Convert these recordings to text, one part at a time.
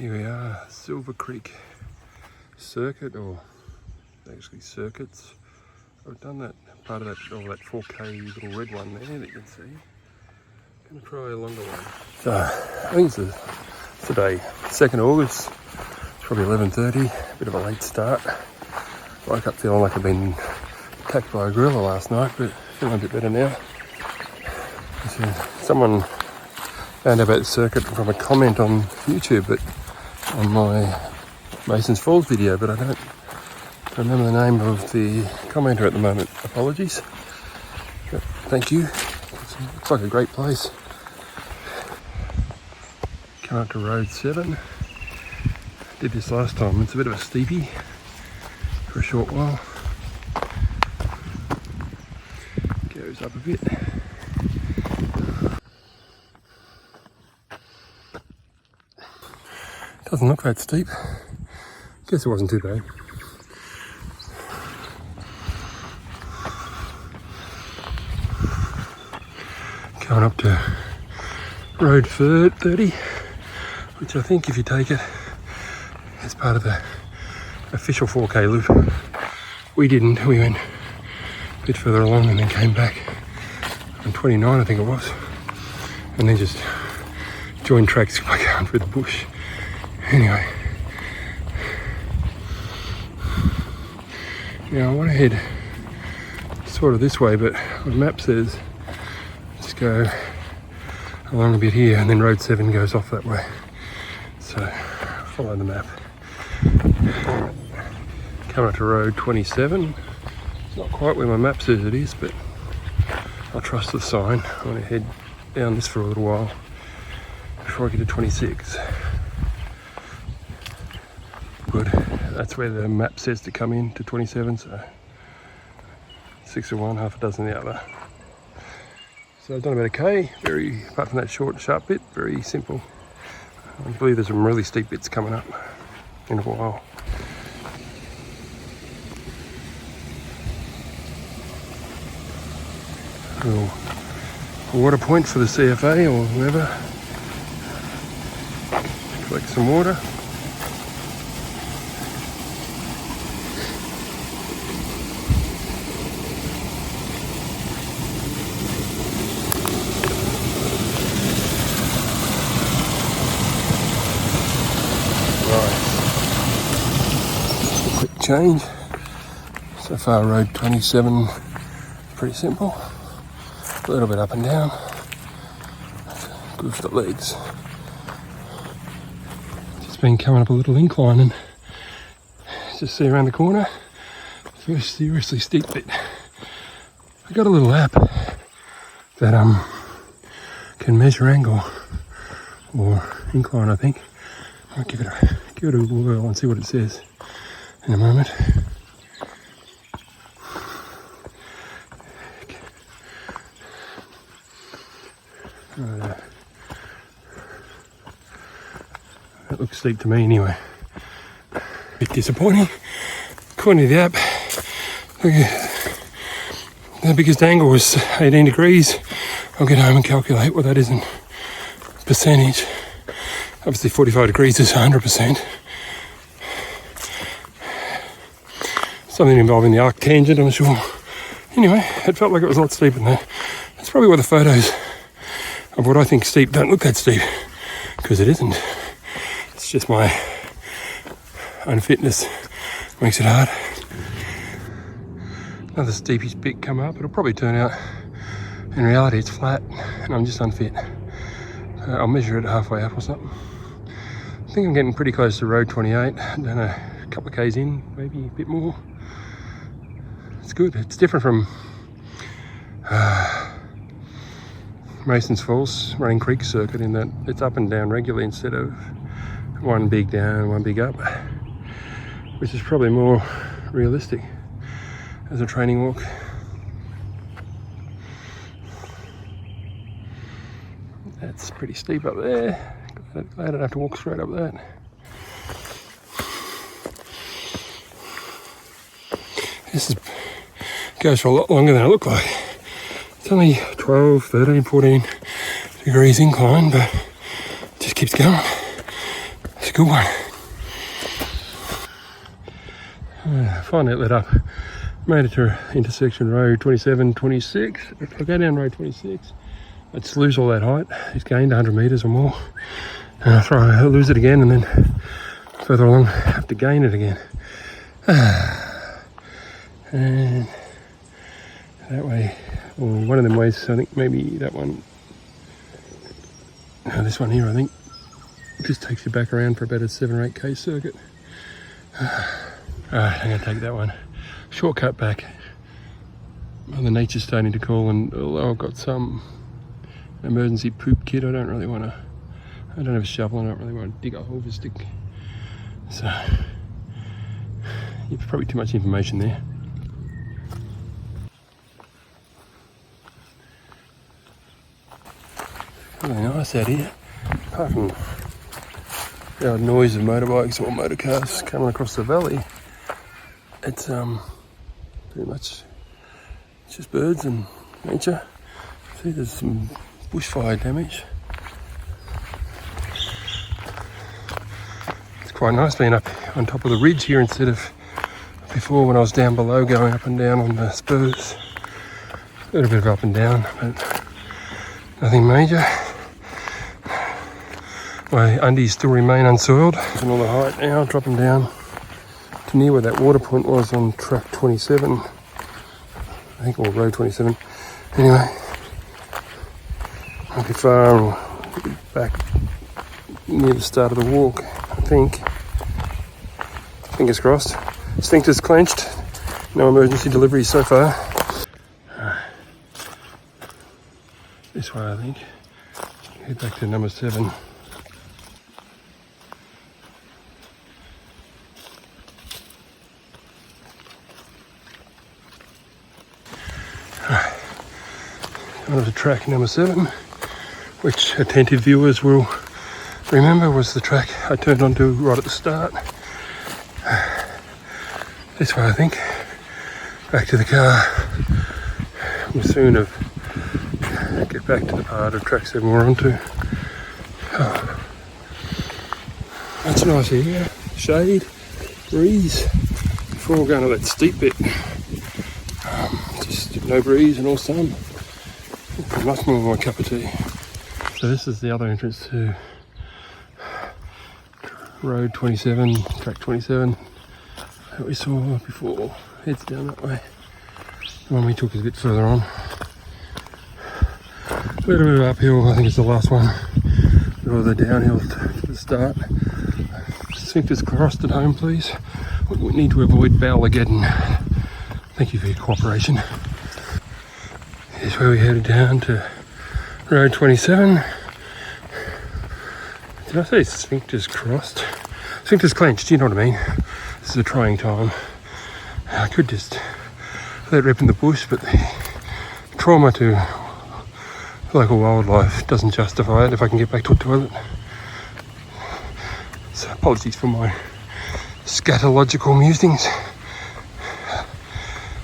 Here we are, Silver Creek circuit, or actually circuits. I've done that part of that, or that 4K little red one there that you can see. Gonna try a longer one. So I think it's today, 2nd August. It's probably 11:30. A bit of a late start. Woke up feeling like I've been attacked by a gorilla last night, but feeling a bit better now. So someone found out about the circuit from a comment on YouTube, but on my Masons Falls video, but I don't remember the name of the commenter at the moment. Apologies. But thank you. Looks like a great place. Come up to Road 7. Did this last time. It's a bit of a steepie for a short while. Goes up a bit. Doesn't look that steep. Guess it wasn't too bad. Coming up to Road 30, which I think if you take it as part of the official 4K loop. We didn't, we went a bit further along and then came back on 29 I think it was, and then just joined tracks by going through the bush. Anyway, now I want to head sort of this way, but the map says just go along a bit here and then Road 7 goes off that way. So follow the map. Coming up to Road 27. It's not quite where my map says it is, but I'll trust the sign. I want to head down this for a little while before I get to 26. Good. That's where the map says to come in to 27, so 6 of one, half a dozen the other. So I've done about a K, apart from that short sharp bit, very simple. I believe there's some really steep bits coming up in a while. A water point for the CFA or whoever. Collect some water. Quick change. So far Road 27, pretty simple. A little bit up and down. Good for the legs. Just been coming up a little incline and just see around the corner. First seriously steep bit. I got a little app that can measure angle or incline, I think. I'll give it a whirl and see what it says in a moment. That looks steep to me anyway. A bit disappointing. According to the app, the biggest angle was 18 degrees. I'll get home and calculate what that is in percentage. Obviously 45 degrees is 100%. Something involving the arc tangent, I'm sure. Anyway, it felt like it was a lot steeper than that. That's probably why the photos of what I think steep don't look that steep, because it isn't. It's just my unfitness makes it hard. Another steepish bit come up. It'll probably turn out, in reality it's flat and I'm just unfit. I'll measure it halfway up or something. I think I'm getting pretty close to Road 28. Done a couple of Ks in, maybe a bit more. It's good. It's different from Masons Falls Running Creek circuit in that it's up and down regularly instead of one big down, one big up, which is probably more realistic as a training walk. That's pretty steep up there. Glad I don't have to walk straight up that. This goes for a lot longer than it looked like. It's only 12, 13, 14 degrees incline, but it just keeps going. It's good one. Finally it lit up. Made it to intersection road 27, 26. If I go down road 26, I'd lose all that height. It's gained 100 metres or more. And I lose it again, and then further along, I have to gain it again. And that way, or one of them ways, I think maybe that one, this one here, I think, just takes you back around for about a 7 or 8k circuit. Alright, I'm going to take that one. Shortcut back. Well, the nature's starting to call, and although I've got some emergency poop kit, I don't have a shovel, I don't really want to dig a hole with a stick. So, it's probably too much information there. Really nice out here, apart from the odd noise of motorbikes or motor cars coming across the valley. It's pretty much just birds and nature. See, there's some bushfire damage. It's quite nice being up on top of the ridge here instead of before when I was down below going up and down on the spurs. A little bit of up and down, but nothing major. My undies still remain unsoiled and all the height now, dropping down to near where that water point was on track 27, I think, or road 27. Anyway, not too far, or back near the start of the walk, I think. Fingers crossed. Sphincter's clenched. No emergency deliveries so far. This way, I think. Head back to number 7. Onto track number 7, which attentive viewers will remember was the track I turned onto right at the start. This way, I think. Back to the car. We'll soon get back to the part of track 7 we're onto. Oh, that's nice here. Shade, breeze. Before we're going to that steep bit. Just no breeze and all sun. Much more my cup of tea. So this is the other entrance to road 27, track 27 that we saw before. Heads down that way. The one we took is a bit further on. A little bit of uphill, I think it's the last one. Or the downhill to the start. Sphincters crossed at home, please. We need to avoid Bowlageddon. Thank you for your cooperation. Here's where we headed down to road 27. Did I say sphincters crossed? Sphincters clenched, you know what I mean? This is a trying time. I could just let rip in the bush, but the trauma to local wildlife doesn't justify it if I can get back to a toilet. So apologies for my scatological musings.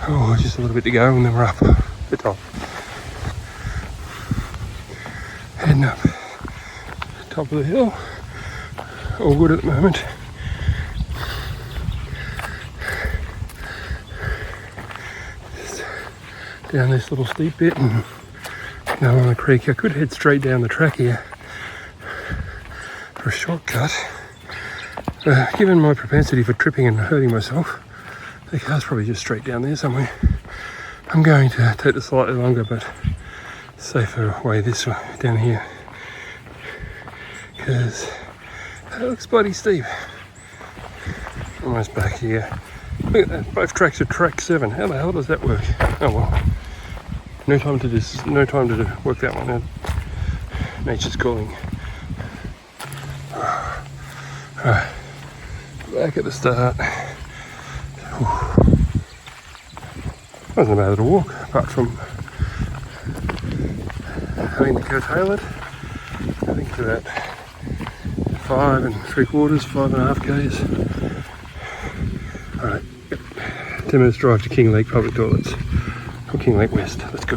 Oh, just a little bit to go and then we're up the top. Heading up top of the hill. All good at the moment. Just down this little steep bit and now on the creek. I could head straight down the track here for a shortcut. Given my propensity for tripping and hurting myself, the car's probably just straight down there somewhere. I'm going to take the slightly longer but safer way this way, down here, because that looks bloody steep. Almost back here. Look at that, both tracks are track 7. How the hell does that work? Oh well. No time to work that one out. Nature's calling. Alright, back at the start. Wasn't bad at a walk, apart from having to curtail it. I think to that 5 3/4, 5.5 k's. Alright, 10 minutes drive to King Lake Public Toilets, or King Lake West. Let's go.